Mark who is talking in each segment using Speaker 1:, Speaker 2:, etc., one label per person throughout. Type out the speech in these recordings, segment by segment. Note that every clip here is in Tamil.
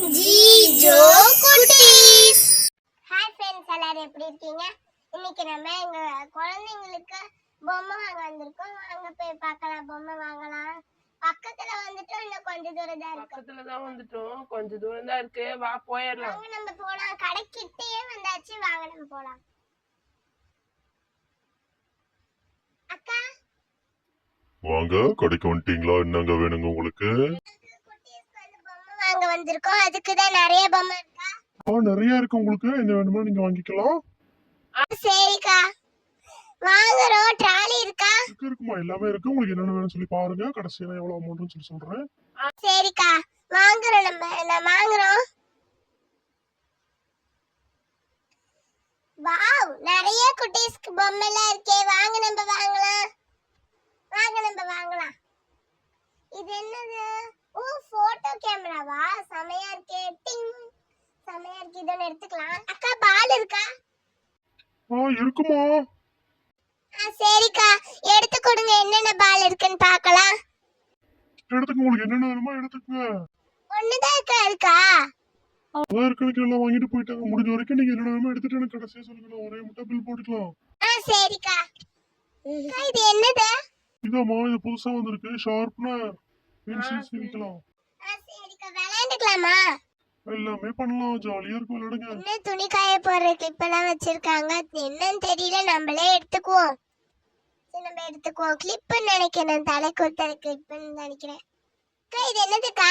Speaker 1: ஜீஜோ குட்டீஸ். ஹாய் ஃப்ரெண்ட்ஸ், எல்லாரும் எப்படி இருக்கீங்க? இன்னைக்கு நம்ம எங்க குழந்தைங்களுக்கு பொம்மை வாங்க வந்திருக்கோம். வாங்க போய் பார்க்கலாம். பொம்மை வாங்கலாம். பக்கத்துல வந்துட்டோம், இன்னும் கொஞ்ச தூரம் தான் இருக்கு.
Speaker 2: பக்கத்துல தான் வந்துட்டோம், கொஞ்ச தூரம் தான் இருக்கு. வா போயிடலாம்.
Speaker 1: வாங்க நம்ம போலாம். கடைக்கிட்டே வந்தாச்சு. வாங்க நம்ம போலாம். அக்கா
Speaker 3: வாங்க, கடைக்கு வந்துட்டீங்களா? என்னங்க வேணுங்க உங்களுக்கு?
Speaker 1: வாங்க வந்திருக்கோம். அதுக்கு தான் நிறைய பொம்மை இருக்கா?
Speaker 3: நிறைய இருக்கு. உங்களுக்கு என்ன வேணுமோ நீங்க வாங்கிக்கலாம்.
Speaker 1: சரிக்கா, வாங்குறோம். ட்ராலி இருக்கா?
Speaker 3: இருக்குமா, எல்லாமே இருக்கு. உங்களுக்கு என்னென்ன வேணும்னு சொல்லி பாருங்க. கடைசியா எவ்வளவு அமௌண்ட்னு சொல்லி சொல்றேன்.
Speaker 1: சரிக்கா, வாங்குறோம். நம்ம வாங்குறோம். வாவ், நிறைய குட்டீஸ்க்கு பொம்மை எல்லாம் இருக்கே. வாங்க நம்ம வாங்கலாம். இது என்னது? ஓ, போட்டோ கேமராவா? செமையா இருக்கே. டிங், செமையா இருக்கு. இதை எடுத்துக்கலாம். அக்கா, பால் இருக்கா?
Speaker 3: இருக்குமா.
Speaker 1: சரிக்கா, எடுத்து கொடுங்க. என்னென்ன பால் இருக்குன்னு பார்க்கலாம்.
Speaker 3: எடுத்துக்க, உங்களுக்கு என்னென்ன வேணுமோ எடுத்துக்கங்க.
Speaker 1: ஒண்ணுதான் இருக்கா?
Speaker 3: அதான் இருக்கு. எல்லாம் வாங்கிட்டு போயிட்டாங்க. முடிஞ்ச வரைக்கும் நீங்க என்னென்ன வேணுமோ எடுத்துட்டு எனக்கு கடைசியா சொல்லுங்க. ஒரே முட்டை பில் போட்டுக்கலாம்.
Speaker 1: சரிக்கா. இது என்னது?
Speaker 3: இதாம்மா, இது புதுசா வந்திருக்கு. ஷார்ப்னர் பென்சில் சீவிக்கலாம்.
Speaker 1: சரிக்கா, விளையாண்டுக்கலாமா?
Speaker 3: எல்லாமே பண்ணலாம். ஜாலியா இருக்கும், விளையாடுங்க.
Speaker 1: என்ன துணி காய போற கிளிப் எல்லாம் வச்சிருக்காங்க. என்னன்னு தெரியல. நம்மளே எடுத்துக்குவோம். நம்ம எடுத்துக்குவோம். கிளிப்னு நினைக்கிறேன். தலை குத்தற கிளிப்னு நினைக்கிறேன். இது என்னதுக்கா?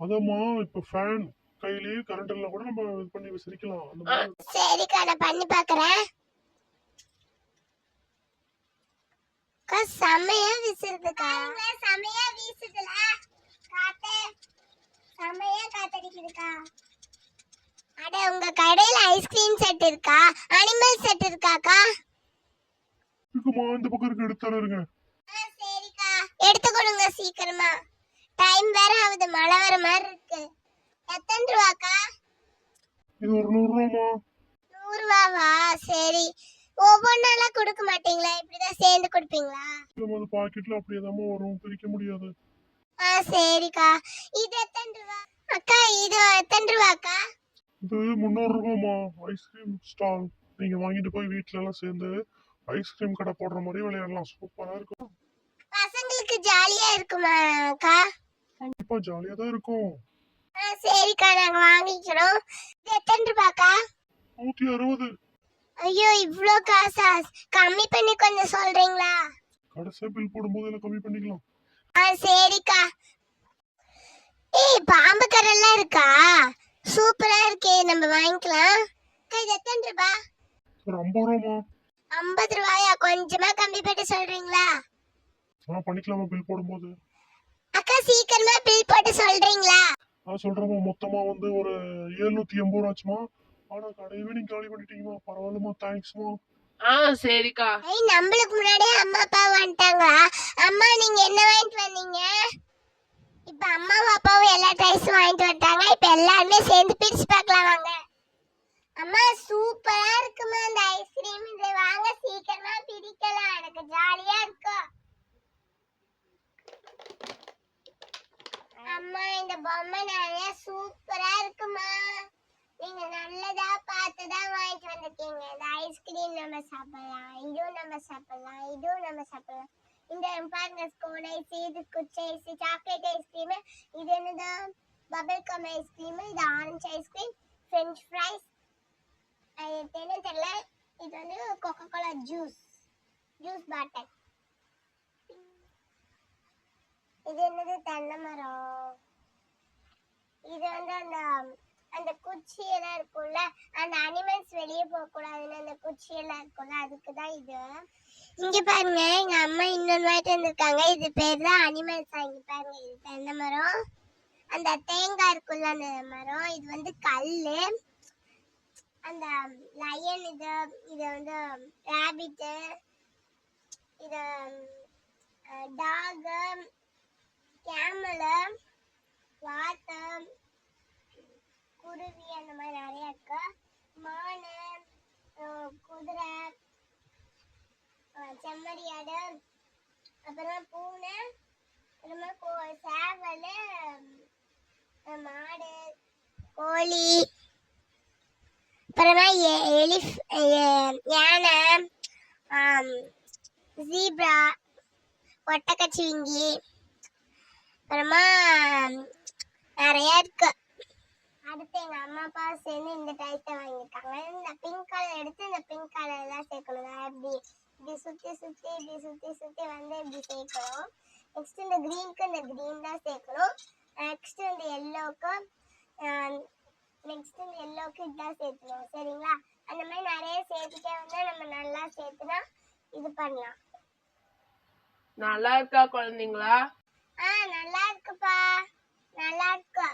Speaker 3: அதாம்மா, இப்ப ஃபேன் கையிலேயே கரண்ட் எல்லாம் கூட நம்ம இது பண்ணி விசிறிக்கலாம். அந்த மாதிரி.
Speaker 1: சரிக்கா, நான் பண்ணி பார்க்கறேன். செமையா வீசுதுக்கா. செமையா வீசுதுல காத்து. செமையா காத்தடிக்குதுக்கா. அட, உங்க கடையில ஐஸ்கிரீம் செட் இருக்கா? அனிமல் செட் இருக்காக்கா?
Speaker 3: இருக்குமா, இந்த பக்கம் இருக்கு. எடுத்து தரேங்க.
Speaker 1: சரிக்கா, எடுத்து கொடுங்க சீக்கிரமா. டைம் வேற ஆகுது. மழை வர மாதிரி இருக்கு. எத்தனை ரூபாக்கா?
Speaker 3: இது ஒரு 100 ரூபாமா.
Speaker 1: 100 ரூபாவா? சரி. ஒவ்வொன்னாலாம் கொடுக்க மாட்டீங்களா? இப்படிதான் சேர்ந்து கொடுப்பீங்களா?
Speaker 3: அது பாக்கெட்ல அப்படியே தான் வரும், பிரிக்க முடியாது.
Speaker 1: சரிக்கா. இது எத்தனை ரூபா? அக்கா, இது எத்தனை ரூபாக்கா?
Speaker 3: இது 300 ரூபாமா. Ice cream stall. நீங்க வாங்கிட்டு போய் வீட்ல எல்லாம் சேர்ந்து ஐஸ்கிரீம் கடை போடுற மாதிரி விளையாடலாம். சூப்பரா இருக்கும்.
Speaker 1: பசங்களுக்கு ஜாலியா இருக்குமா அக்கா?
Speaker 3: கண்டிப்பா ஜாலியா தான் இருக்கும்.
Speaker 1: சரிக்கா, நாங்க வாங்கிக்கிறோம். இது எத்தனை ரூபாக்கா?
Speaker 3: 160.
Speaker 1: ஐயோ, இவ்ளோ காசா? கம்மி பண்ணி கொஞ்சம் சொல்றீங்களா?
Speaker 3: கடைசியா பில் போடும்போது எல்லாம் கம்மி பண்ணிக்கலாம்.
Speaker 1: சரிக்கா. பாம்பு கரெல்லாம் இருக்கா? சூப்பரா இருக்கே. நம்ம வாங்கிக்கலாம். இது எத்தனை ரூபா?
Speaker 3: ஒரு 50 ரூபாமா.
Speaker 1: 50 ரூபாயா? கொஞ்சமா கம்மி பண்ணி சொல்றீங்களா?
Speaker 3: பண்ணிக்கலாமா பில் போடும்போது?
Speaker 1: அக்கா, சீக்கிரமா பில் போட்டு சொல்றீங்களா?
Speaker 3: சொல்றேமா. மொத்தமா வந்து ஒரு 780 ரூபாச்சுமா. ஆனா கடையவே நீங்க காலி பண்ணிட்டீங்கம்மா. பரவாயில்லமா, தேங்க்ஸ்மா.
Speaker 2: சரிக்கா.
Speaker 1: நம்மளுக்கு முன்னாடியே அம்மா அப்பா வந்துட்டாங்களா? அம்மா, நீங்க என்ன வாங்கிட்டு வந்தீங்க? இப்ப அம்மாவும் அப்பாவும் எல்லா டைஸும் வாங்கிட்டு வந்துட்டாங்க. இப்ப எல்லாருமே சேர்ந்து பிரிச்சு பார்க்கலாம். வாங்க. அம்மா, சூப்பரா இருக்குமா இந்த ஐஸ்கிரீம். இதை வாங்க, சீக்கிரமா பிரிக்கலாம். எனக்கு ஜாலியா இருக்கு. அம்மா, இந்த பொம்மை நிறைய சூப்பரா இருக்குமா. நீங்க நல்லதா பார்த்துதான் வாங்கிட்டு வந்திருக்கீங்க. இந்த ஐஸ்கிரீம் நம்ம சாப்பிடலாம், இதுவும் நம்ம சாப்பிடலாம், இதுவும் நம்ம சாப்பிடலாம். இந்த பாருங்க, ஸ்கோன் ஐஸ், இது குச்சி ஐஸ், சாக்லேட் ஐஸ்கிரீம், இது என்னது பபிள் கம் ஐஸ்கிரீம், இது ஆரஞ்சு ஐஸ்கிரீம், ஃப்ரெஞ்ச் ஃப்ரைஸ், என்ன தெரியல. இது வந்து கோகோ கோலா ஜூஸ் பாட்டில். இது என்னது? தென்னை மரம். இது வந்து அந்த குச்சி எல்லாம் இருக்கும்ல, அந்த அனிமல்ஸ் வெளியே போக கூடாதுன்னு அந்த குச்சி எல்லாம் இருக்கும்ல, அதுக்குதான் இது. இங்க பாருங்க, எங்க அம்மா இன்னொன்று வாங்கிட்டு வந்திருக்காங்க. இது பேர் தான் அனிமல்ஸா. இங்க பாருங்க, இது தென்னை மரம். அந்த தேங்காய் இருக்குல்ல, அந்த மரம். இது வந்து கல்லு. அந்த லயன், இது வந்து ராபிட், இது டாக், கேமல், வாத்து, குருவி, அந்த மாதிரி நிறைய இருக்கு. மானு, குதிரை, செம்மறியாடு, அப்புறம் பூனை, அப்புறமா சேவல், மாடு, கோழி, அப்புறமா யானை, ஜீப்ரா, ஒட்டக்கச்சிவிங்கி, அப்புறமா நிறைய இருக்கு. அடுத்து எங்க அம்மா அப்பா சேர்ந்து இந்த டைத்தை வாங்கியிருக்காங்க. இந்த பிங்க் கலர் எடுத்து இந்த பிங்க் கலர் தான் சேர்க்கணும். இப்படி இப்படி சுத்தி சுத்தி இப்படி சுத்தி சுத்தி வந்து இப்படி சேர்க்கணும். நெக்ஸ்ட் இந்த கிரீனுக்கு இந்த கிரீன் தான் சேர்க்கணும். நெக்ஸ்ட் இந்த எல்லோக்கு இதுதான் சேர்க்கணும். சரிங்களா? அந்த மாதிரி நிறைய சேர்த்துட்டே வந்தா நம்ம நல்லா சேர்த்துனா இது பண்ணலாம்.
Speaker 2: நல்லா இருக்கா குழந்தைங்களா?
Speaker 1: நல்லா இருக்குப்பா, நல்லா இருக்கு.